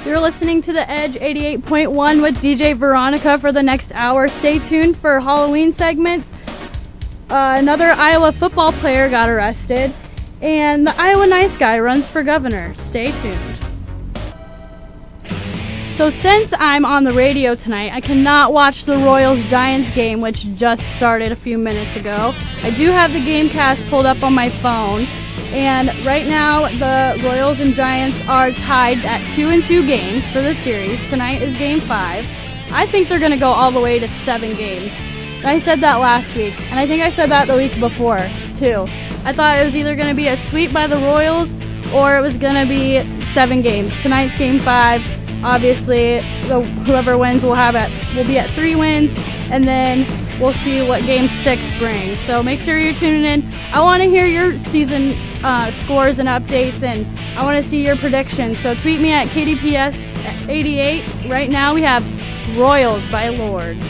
You're listening to The Edge 88.1 with DJ Veronica for the next hour. Stay tuned for Halloween segments. Another Iowa football player got arrested, and the Iowa nice guy runs for governor. Stay tuned. So since I'm on the radio tonight, I cannot watch the Royals-Giants game, which just started a few minutes ago. I do have the Gamecast pulled up on my phone, and right now the Royals and Giants are tied at 2-2 games for the series. Tonight is Game 5. I think they're going to go all the way to 7 games. I said that last week, and I think I said that the week before, too. I thought it was either going to be a sweep by the Royals or it was going to be 7 games. Tonight's Game 5. Obviously, whoever wins will be at 3 wins, and then we'll see what Game 6 brings. So make sure you're tuning in. I want to hear your season scores and updates, and I want to see your predictions. So tweet me at KDPS88. Right now we have Royals by Lord.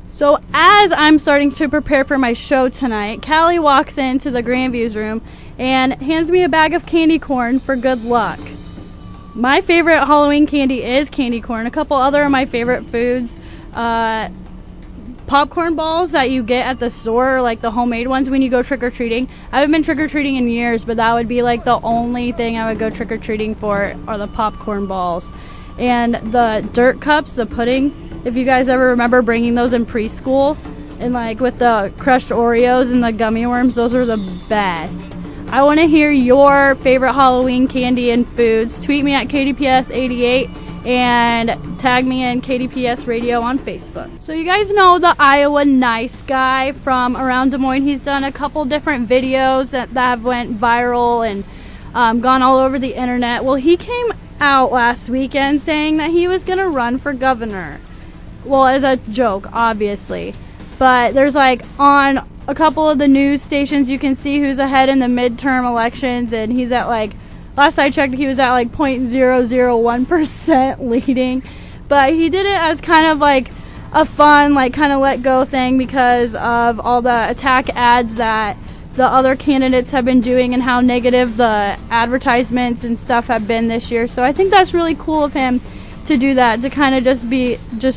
So as I'm starting to prepare for my show tonight, Callie walks into the Grandviews room and hands me a bag of candy corn for good luck. My favorite Halloween candy is candy corn. A couple other of my favorite foods, popcorn balls that you get at the store, like the homemade ones when you go trick-or-treating. I haven't been trick-or-treating in years, but that would be like the only thing I would go trick-or-treating for are the popcorn balls. And the dirt cups, the pudding, if you guys ever remember bringing those in preschool, and like with the crushed Oreos and the gummy worms, those are the best. I want to hear your favorite Halloween candy and foods. Tweet me at KDPS88 and tag me in KDPS Radio on Facebook. So you guys know the Iowa nice guy from around Des Moines. He's done a couple different videos that have went viral and gone all over the internet. Well, he came out last weekend saying that he was going to run for governor. Well, as a joke, obviously. But there's like on a couple of the news stations you can see who's ahead in the midterm elections, and he's at like, last I checked, he was at like 0.001% leading. But he did it as kind of like a fun, like kind of let go thing because of all the attack ads that the other candidates have been doing and how negative the advertisements and stuff have been this year. So I think that's really cool of him to do that, to kind of just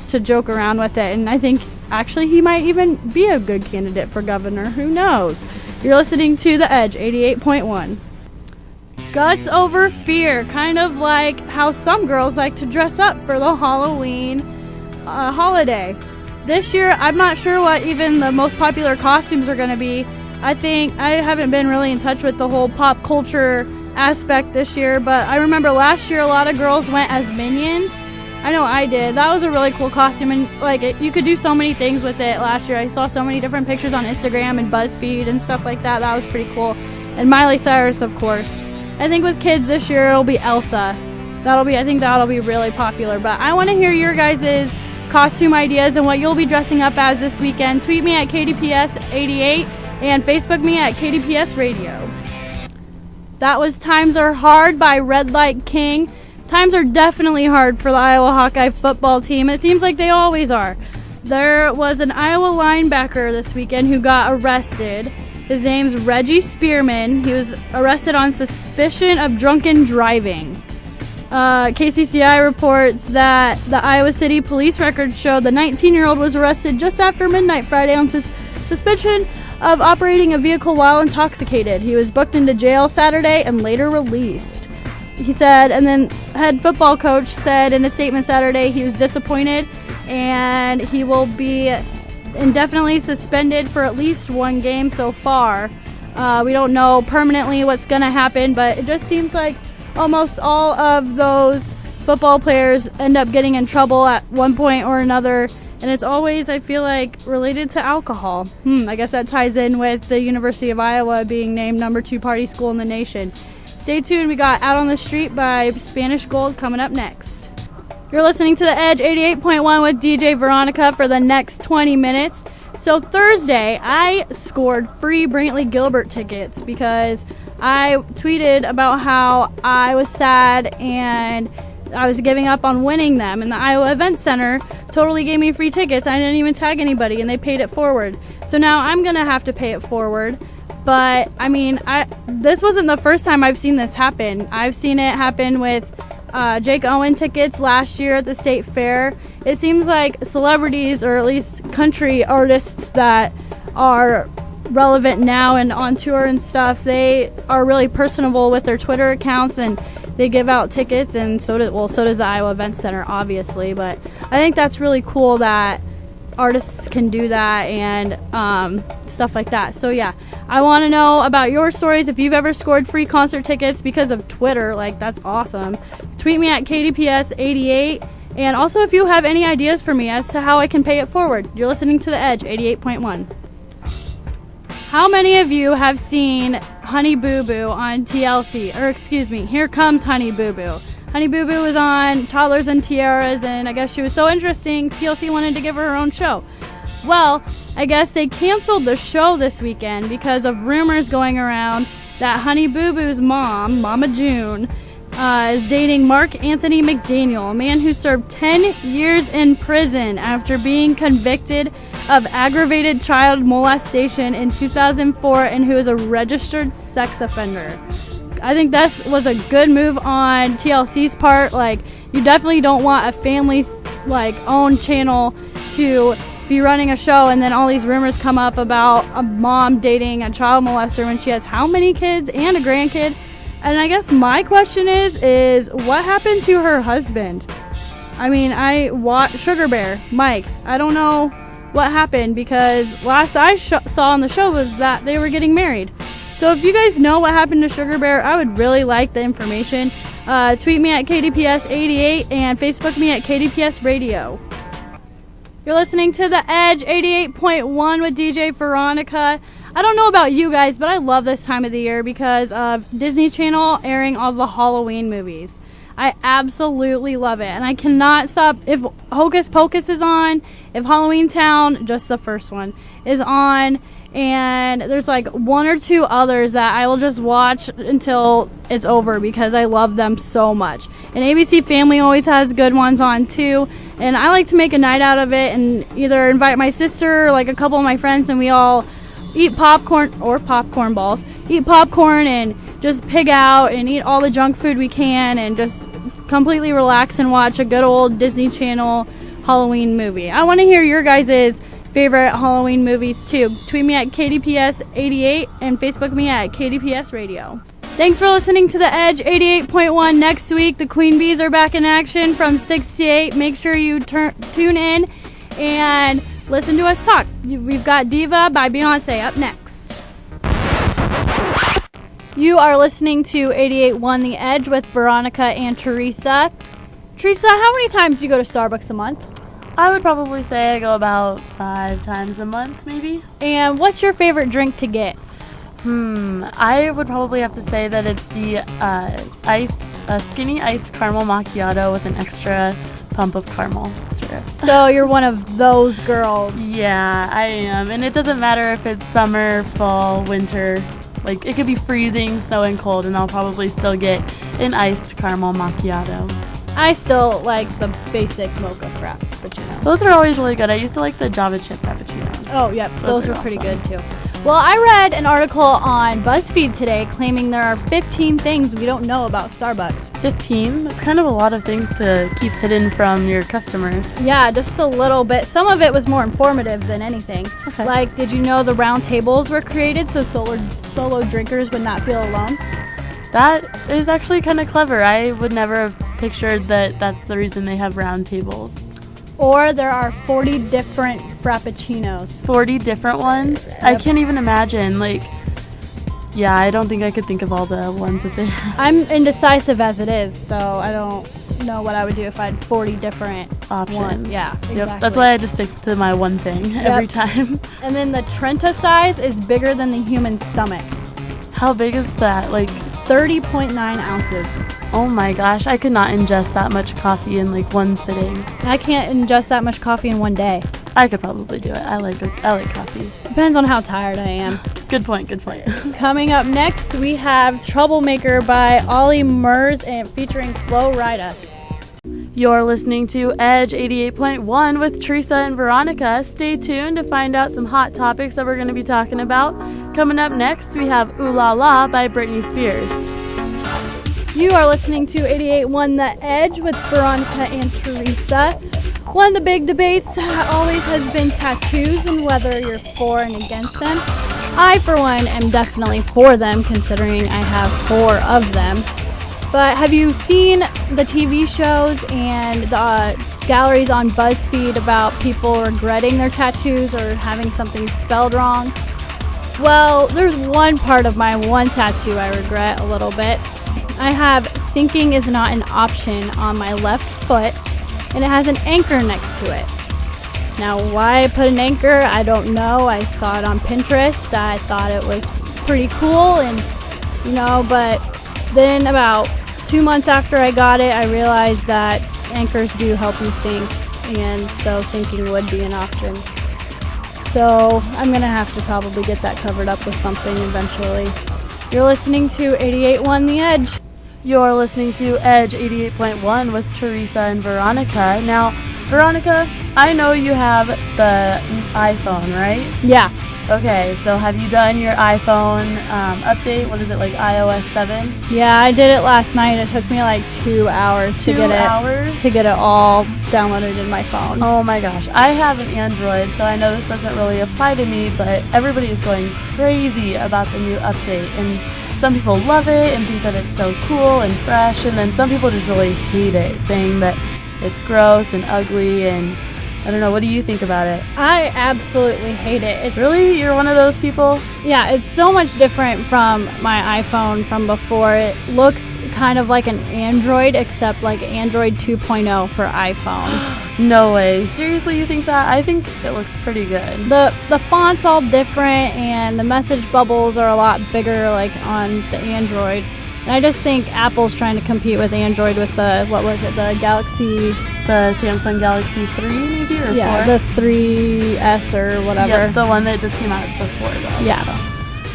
to joke around with it. And I think actually he might even be a good candidate for governor. Who knows? You're listening to The Edge 88.1. Guts over fear, kind of like how some girls like to dress up for the Halloween holiday. This year, I'm not sure what even the most popular costumes are going to be. I think I haven't been really in touch with the whole pop culture aspect this year, but I remember last year a lot of girls went as Minions. I know I did. That was a really cool costume, and like you could do so many things with it last year. I saw so many different pictures on Instagram and BuzzFeed and stuff like that. That was pretty cool. And Miley Cyrus, of course. I think with kids this year it'll be Elsa. I think that'll be really popular. But I want to hear your guys' costume ideas and what you'll be dressing up as this weekend. Tweet me at KDPS88 and Facebook me at KDPS Radio. That was Times Are Hard by Red Light King. Times are definitely hard for the Iowa Hawkeye football team. It seems like they always are. There was an Iowa linebacker this weekend who got arrested. His name's Reggie Spearman. He was arrested on suspicion of drunken driving. KCCI reports that the Iowa City police records show the 19-year-old was arrested just after midnight Friday on suspicion of operating a vehicle while intoxicated. He was booked into jail Saturday and later released. He said, and then head football coach said in a statement Saturday he was disappointed and he will be indefinitely suspended for at least 1 game so far. We don't know permanently what's going to happen, but it just seems like almost all of those football players end up getting in trouble at one point or another, and it's always, I feel like, related to alcohol. I guess that ties in with the University of Iowa being named number 2 party school in the nation. Stay tuned. We got Out on the Street by Spanish Gold coming up next. You're listening to The Edge 88.1 with DJ Veronica for the next 20 minutes. So Thursday, I scored free Brantley Gilbert tickets because I tweeted about how I was sad and I was giving up on winning them, and the Iowa Event Center totally gave me free tickets. I didn't even tag anybody, and they paid it forward. So now I'm going to have to pay it forward. But, I mean, this wasn't the first time I've seen this happen. I've seen it happen with Jake Owen tickets last year at the state fair. It seems like celebrities, or at least country artists that are relevant now and on tour and stuff, they are really personable with their Twitter accounts, and they give out tickets, and so does the Iowa Event Center, obviously. But I think that's really cool that artists can do that and stuff like that. So yeah, I want to know about your stories. If you've ever scored free concert tickets because of Twitter, like, that's awesome. Tweet me at KDPS88. And also, if you have any ideas for me as to how I can pay it forward. You're listening to The Edge 88.1. How many of you have seen Honey Boo Boo on TLC? Or excuse me, Here Comes Honey Boo Boo. Honey Boo Boo was on Toddlers and Tiaras, and I guess she was so interesting, TLC wanted to give her own show. Well, I guess they canceled the show this weekend because of rumors going around that Honey Boo Boo's mom, Mama June, is dating Mark Anthony McDaniel, a man who served 10 years in prison after being convicted of aggravated child molestation in 2004 and who is a registered sex offender. I think that was a good move on TLC's part. Like, you definitely don't want a family's owned channel to be running a show and then all these rumors come up about a mom dating a child molester when she has how many kids and a grandkid. And I guess my question is what happened to her husband? I mean, I watched Sugar Bear, Mike. I don't know what happened, because last I saw on the show was that they were getting married. So if you guys know what happened to Sugar Bear, I would really like the information. Tweet me at KDPS88 and Facebook me at KDPS Radio. You're listening to The Edge 88.1 with DJ Veronica. I don't know about you guys, but I love this time of the year because of Disney Channel airing all the Halloween movies. I absolutely love it, and I cannot stop. If Hocus Pocus is on, if Halloween Town, just the first one, is on, and there's like one or two others that I will just watch until it's over because I love them so much. And ABC Family always has good ones on too, and I like to make a night out of it and either invite my sister or like a couple of my friends, and we all eat popcorn or popcorn balls, eat popcorn and just pig out and eat all the junk food we can and just completely relax and watch a good old Disney Channel Halloween movie. I want to hear your guys' favorite Halloween movies too. Tweet me at KDPS88 and Facebook me at KDPS Radio. Thanks for listening to The Edge 88.1. Next week, the Queen Bees are back in action from 6 to 8. Make sure you tune in and listen to us talk. We've got Diva by Beyonce up next. You are listening to 88.1 The Edge with Veronica and Theresa. Theresa, how many times do you go to Starbucks a month? I would probably say I go about 5 times a month, maybe. And what's your favorite drink to get? I would probably have to say that it's the skinny iced caramel macchiato with an extra pump of caramel syrup. So you're one of those girls. Yeah, I am. And it doesn't matter if it's summer, fall, winter. Like, it could be freezing, snowing, cold, and I'll probably still get an iced caramel macchiato. I still like the basic mocha frappuccino. Those are always really good. I used to like the Java chip frappuccinos. Oh, yep. Those were pretty good, too. Well, I read an article on BuzzFeed today claiming there are 15 things we don't know about Starbucks. 15? That's kind of a lot of things to keep hidden from your customers. Yeah, just a little bit. Some of it was more informative than anything. Okay. Like, did you know the round tables were created so solo drinkers would not feel alone? That is actually kind of clever. I would never have pictured that that's the reason they have round tables. Or there are 40 different frappuccinos. 40 different ones? Yep. I can't even imagine. Like, yeah, I don't think I could think of all the ones that they have. I'm indecisive as it is, so I don't know what I would do if I had 40 different options. Ones. Yeah, exactly. Yep, that's why I just stick to my one thing every time. And then the Trenta size is bigger than the human stomach. How big is that? Like 30.9 ounces. Oh my gosh, I could not ingest that much coffee in like one sitting. I can't ingest that much coffee in one day. I could probably do it. I like coffee. Depends on how tired I am. Good point. Coming up next, we have Troublemaker by Ollie Murs and featuring Flo Rida. You're listening to Edge 88.1 with Theresa and Veronica. Stay tuned to find out some hot topics that we're going to be talking about. Coming up next, we have Ooh La La by Britney Spears. You are listening to 88.1 The Edge with Veronica and Theresa. One of the big debates always has been tattoos and whether you're for and against them. I, for one, am definitely for them, considering I have 4 of them. But have you seen the TV shows and the galleries on BuzzFeed about people regretting their tattoos or having something spelled wrong? Well, there's one part of my one tattoo I regret a little bit. I have "sinking is not an option" on my left foot, and it has an anchor next to it. Now, why I put an anchor, I don't know. I saw it on Pinterest. I thought it was pretty cool, and but then about 2 months after I got it, I realized that anchors do help you sink, and so sinking would be an option. So I'm gonna have to probably get that covered up with something eventually. You're listening to 88.1 The Edge. You're listening to Edge 88.1 with Theresa and Veronica. Now, Veronica, I know you have the iPhone, right? Yeah. Okay, so have you done your iPhone update? What is it, like iOS 7? Yeah, I did it last night. It took me like 2 hours to get it all downloaded in my phone. Oh my gosh. I have an Android, so I know this doesn't really apply to me, but everybody is going crazy about the new update. And some people love it and think that it's so cool and fresh, and then some people just really hate it, saying that it's gross and ugly, and I don't know. What do you think about it? I absolutely hate it. Really? You're one of those people? Yeah, it's so much different from my iPhone from before. It looks kind of like an Android, except like Android 2.0 for iPhone. No way. Seriously, you think that? I think it looks pretty good. The font's all different, and the message bubbles are a lot bigger like on the Android. And I just think Apple's trying to compete with Android with the Samsung Galaxy 3 maybe, or 4? Yeah, the 3S or whatever. Yeah, the one that just came out, it's the 4 though. Yeah. So.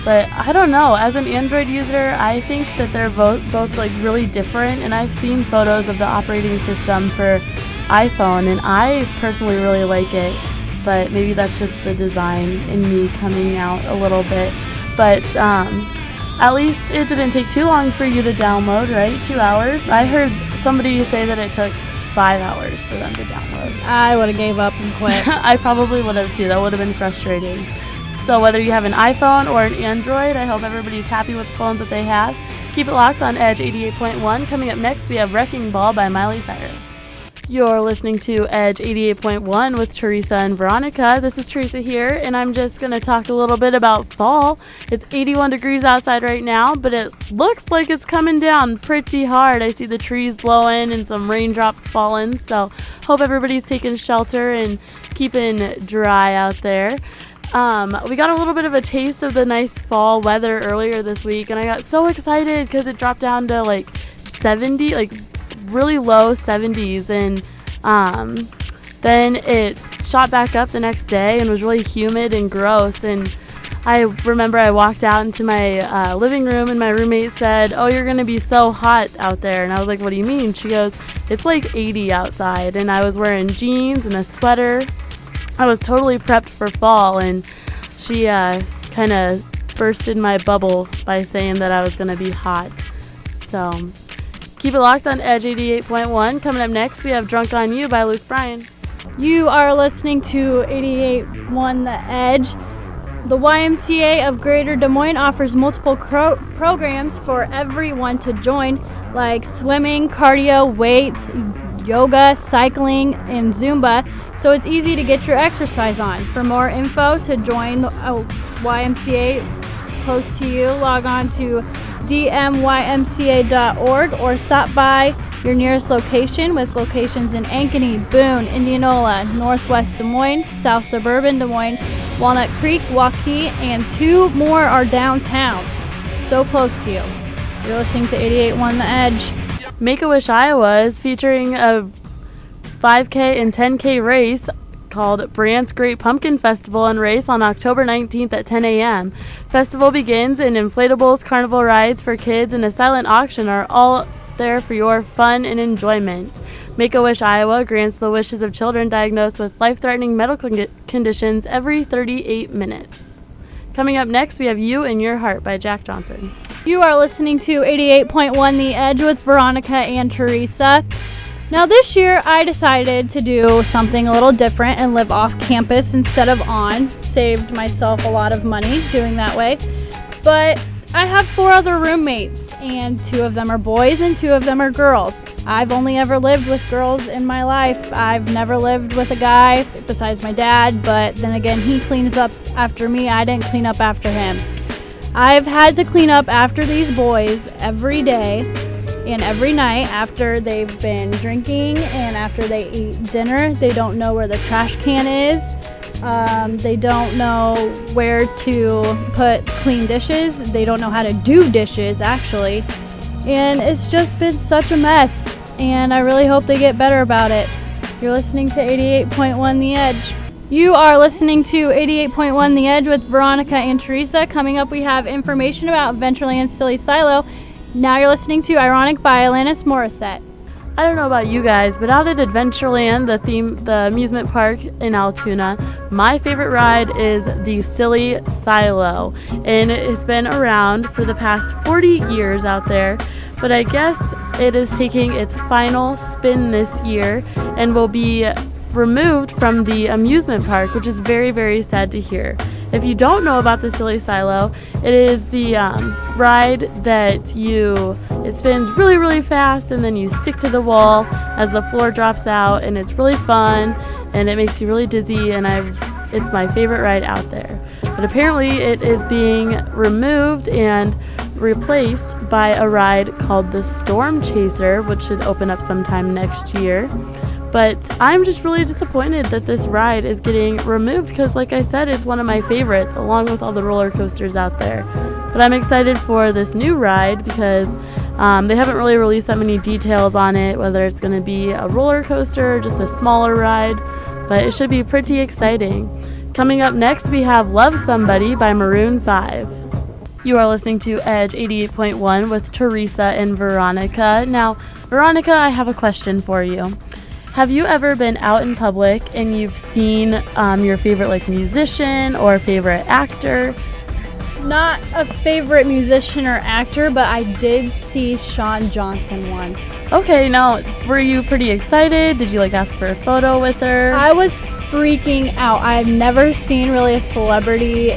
But I don't know, as an Android user, I think that they're both like really different, and I've seen photos of the operating system for iPhone, and I personally really like it, but maybe that's just the design in me coming out a little bit. But at least it didn't take too long for you to download, right? 2 hours? I heard somebody say that it took 5 hours for them to download. I would have gave up and quit. I probably would have too. That would have been frustrating. So whether you have an iPhone or an Android, I hope everybody's happy with the phones that they have. Keep it locked on Edge 88.1. Coming up next, we have Wrecking Ball by Miley Cyrus. You're listening to Edge 88.1 with Theresa and Veronica. This is Theresa here, and I'm just going to talk a little bit about fall. It's 81 degrees outside right now, but it looks like it's coming down pretty hard. I see the trees blowing and some raindrops falling, so hope everybody's taking shelter and keeping dry out there. We got a little bit of a taste of the nice fall weather earlier this week, and I got so excited because it dropped down to like 70, like really low 70s, and then it shot back up the next day and was really humid and gross. And I remember I walked out into my living room, and my roommate said, "Oh, you're gonna be so hot out there." And I was like, "What do you mean?" She goes, "It's like 80 outside." And I was wearing jeans and a sweater. I was totally prepped for fall, and she kind of bursted my bubble by saying that I was gonna be hot. So keep it locked on Edge 88.1. Coming up next, we have Drunk on You by Luke Bryan. You are listening to 88.1 The Edge. The YMCA of Greater Des Moines offers multiple programs for everyone to join, like swimming, cardio, weights, yoga, cycling, and Zumba, so it's easy to get your exercise on. For more info to join the YMCA close to you, log on to dmymca.org or stop by your nearest location, with locations in Ankeny, Boone, Indianola, Northwest Des Moines, South Suburban Des Moines, Walnut Creek, Waukee, and 2 more are downtown. So close to you. You're listening to 88.1 The Edge. Make-A-Wish, Iowa is featuring a 5K and 10K race called Brandt's Great Pumpkin Festival and Race on October 19th at 10 a.m. Festival begins, and inflatables, carnival rides for kids, and a silent auction are all there for your fun and enjoyment. Make-A-Wish Iowa grants the wishes of children diagnosed with life-threatening medical conditions every 38 minutes. Coming up next, we have You in Your Heart by Jack Johnson. You are listening to 88.1 The Edge with Veronica and Theresa. Now this year I decided to do something a little different and live off campus instead of on. Saved myself a lot of money doing that way. But I have 4 other roommates, and 2 of them are boys and 2 of them are girls. I've only ever lived with girls in my life. I've never lived with a guy besides my dad, but then again, he cleans up after me. I didn't clean up after him. I've had to clean up after these boys every day and every night after they've been drinking and after they eat dinner. They don't know where the trash can is. They don't know where to put clean dishes. They don't know how to do dishes, actually. And it's just been such a mess. And I really hope they get better about it. You're listening to 88.1 The Edge. You are listening to 88.1 The Edge with Veronica and Theresa. Coming up, we have information about Adventureland's Silly Silo. Now you're listening to Ironic by Alanis Morissette. I don't know about you guys, but out at Adventureland, the amusement park in Altoona, my favorite ride is the Silly Silo. And it has been around for the past 40 years out there, but I guess it is taking its final spin this year and will be removed from the amusement park, which is very, very sad to hear. If you don't know about the Silly Silo, it is the ride that it spins really, really fast, and then you stick to the wall as the floor drops out, and it's really fun, and it makes you really dizzy, and it's my favorite ride out there. But apparently it is being removed and replaced by a ride called the Storm Chaser, which should open up sometime next year. But I'm just really disappointed that this ride is getting removed because, like I said, it's one of my favorites along with all the roller coasters out there. But I'm excited for this new ride because they haven't really released that many details on it, whether it's going to be a roller coaster or just a smaller ride. But it should be pretty exciting. Coming up next, we have Love Somebody by Maroon 5. You are listening to Edge 88.1 with Theresa and Veronica. Now, Veronica, I have a question for you. Have you ever been out in public and you've seen your favorite musician or favorite actor? Not a favorite musician or actor, but I did see Shawn Johnson once. Okay, now were you pretty excited? Did you ask for a photo with her? I was freaking out. I've never seen really a celebrity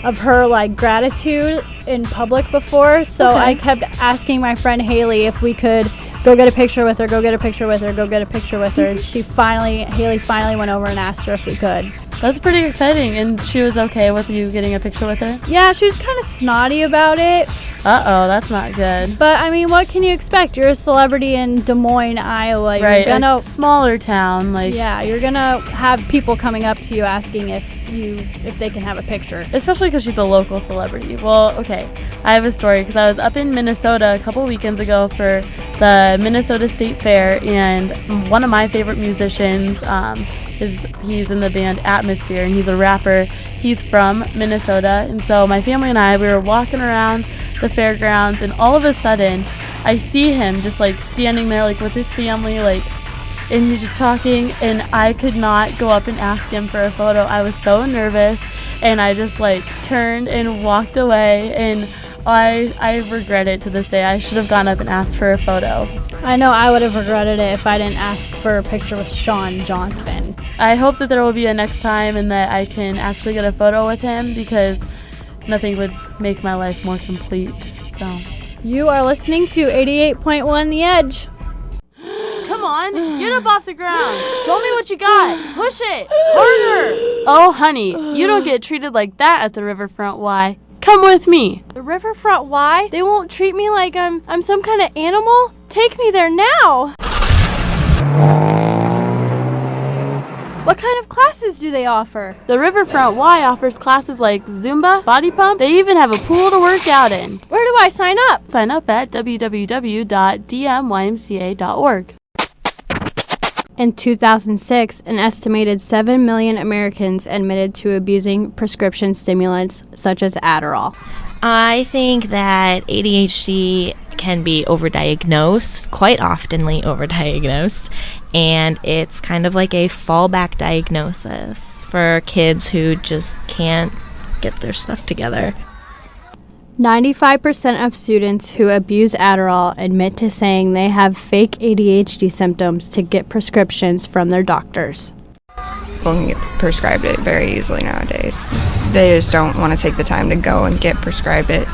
of her gratitude in public before, so okay. I kept asking my friend Haley if we could go get a picture with her, go get a picture with her, go get a picture with her. And Haley finally went over and asked her if we could. That's pretty exciting. And she was okay with you getting a picture with her? Yeah, she was kind of snotty about it. Uh-oh, that's not good. But, I mean, what can you expect? You're a celebrity in Des Moines, Iowa. Right, a smaller town. Yeah, you're going to have people coming up to you asking if they can have a picture. Especially because she's a local celebrity. Well, okay, I have a story because I was up in Minnesota a couple weekends ago for the Minnesota State Fair, and one of my favorite musicians he's in the band Atmosphere, and he's a rapper. He's from Minnesota, and so my family and we were walking around the fairgrounds, and all of a sudden I see him just standing there with his family, and he's just talking, and I could not go up and ask him for a photo. I was so nervous, and I just turned and walked away, and I regret it to this day. I should have gone up and asked for a photo. I know I would have regretted it if I didn't ask for a picture with Shawn Johnson. I hope that there will be a next time and that I can actually get a photo with him, because nothing would make my life more complete. So, you are listening to 88.1 The Edge. Come on, get up off the ground. Show me what you got. Push it harder. Oh, honey, you don't get treated like that at the Riverfront Y. Come with me. The Riverfront Y? They won't treat me like I'm some kind of animal? Take me there now. What kind of classes do they offer? The Riverfront Y offers classes like Zumba, body pump. They even have a pool to work out in. Where do I sign up? Sign up at www.dmymca.org. In 2006, an estimated 7 million Americans admitted to abusing prescription stimulants such as Adderall. I think that ADHD can be overdiagnosed, quite oftenly overdiagnosed, and it's kind of like a fallback diagnosis for kids who just can't get their stuff together. 95% of students who abuse Adderall admit to saying they have fake ADHD symptoms to get prescriptions from their doctors. People can get prescribed it very easily nowadays. They just don't want to take the time to go and get prescribed it.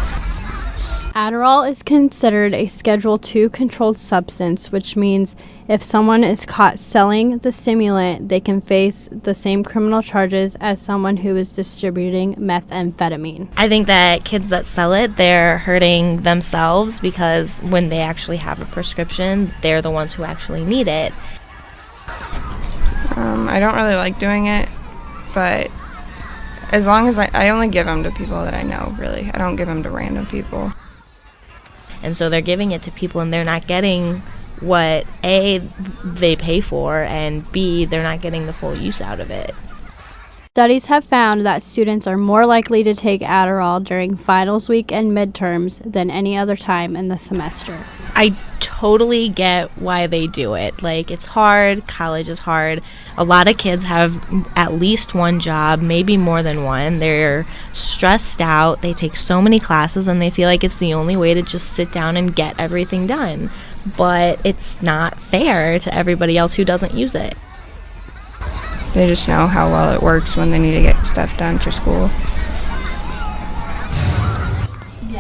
Adderall is considered a Schedule II controlled substance, which means if someone is caught selling the stimulant, they can face the same criminal charges as someone who is distributing methamphetamine. I think that kids that sell it, they're hurting themselves because when they actually have a prescription, they're the ones who actually need it. I don't really like doing it, but as long as I only give them to people that I know, really. I don't give them to random people. And so they're giving it to people and they're not getting what, A, they pay for, and B, they're not getting the full use out of it. Studies have found that students are more likely to take Adderall during finals week and midterms than any other time in the semester. I totally get why they do it. Like, it's hard, college is hard. A lot of kids have at least one job, maybe more than one. They're stressed out, they take so many classes, and they feel like it's the only way to just sit down and get everything done. But it's not fair to everybody else who doesn't use it. They just know how well it works when they need to get stuff done for school.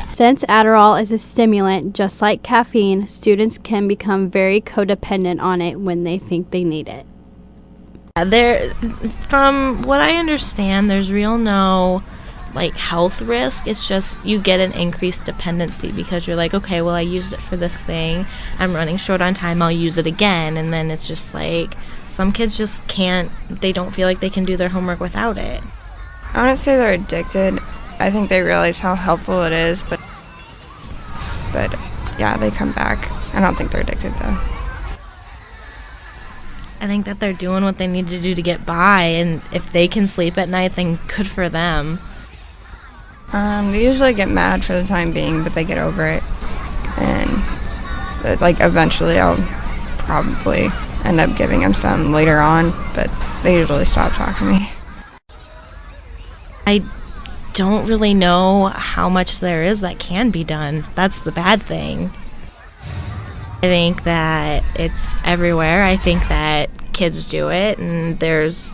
Since Adderall is a stimulant, just like caffeine, students can become very codependent on it when they think they need it. From what I understand, there's no health risk. It's just you get an increased dependency because you're like, okay, well, I used it for this thing. I'm running short on time. I'll use it again. And then it's just like some kids just can't. They don't feel like they can do their homework without it. I wouldn't say they're addicted. I think they realize how helpful it is, but yeah, they come back. I don't think they're addicted, though. I think that they're doing what they need to do to get by, and if they can sleep at night, then good for them. They usually get mad for the time being, but they get over it. And, eventually I'll probably end up giving them some later on, but they usually stop talking to me. I don't really know how much there is that can be done. That's the bad thing. I think that it's everywhere. I think that kids do it, and there's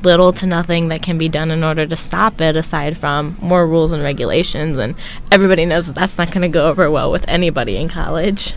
little to nothing that can be done in order to stop it aside from more rules and regulations, and everybody knows that that's not going to go over well with anybody in college.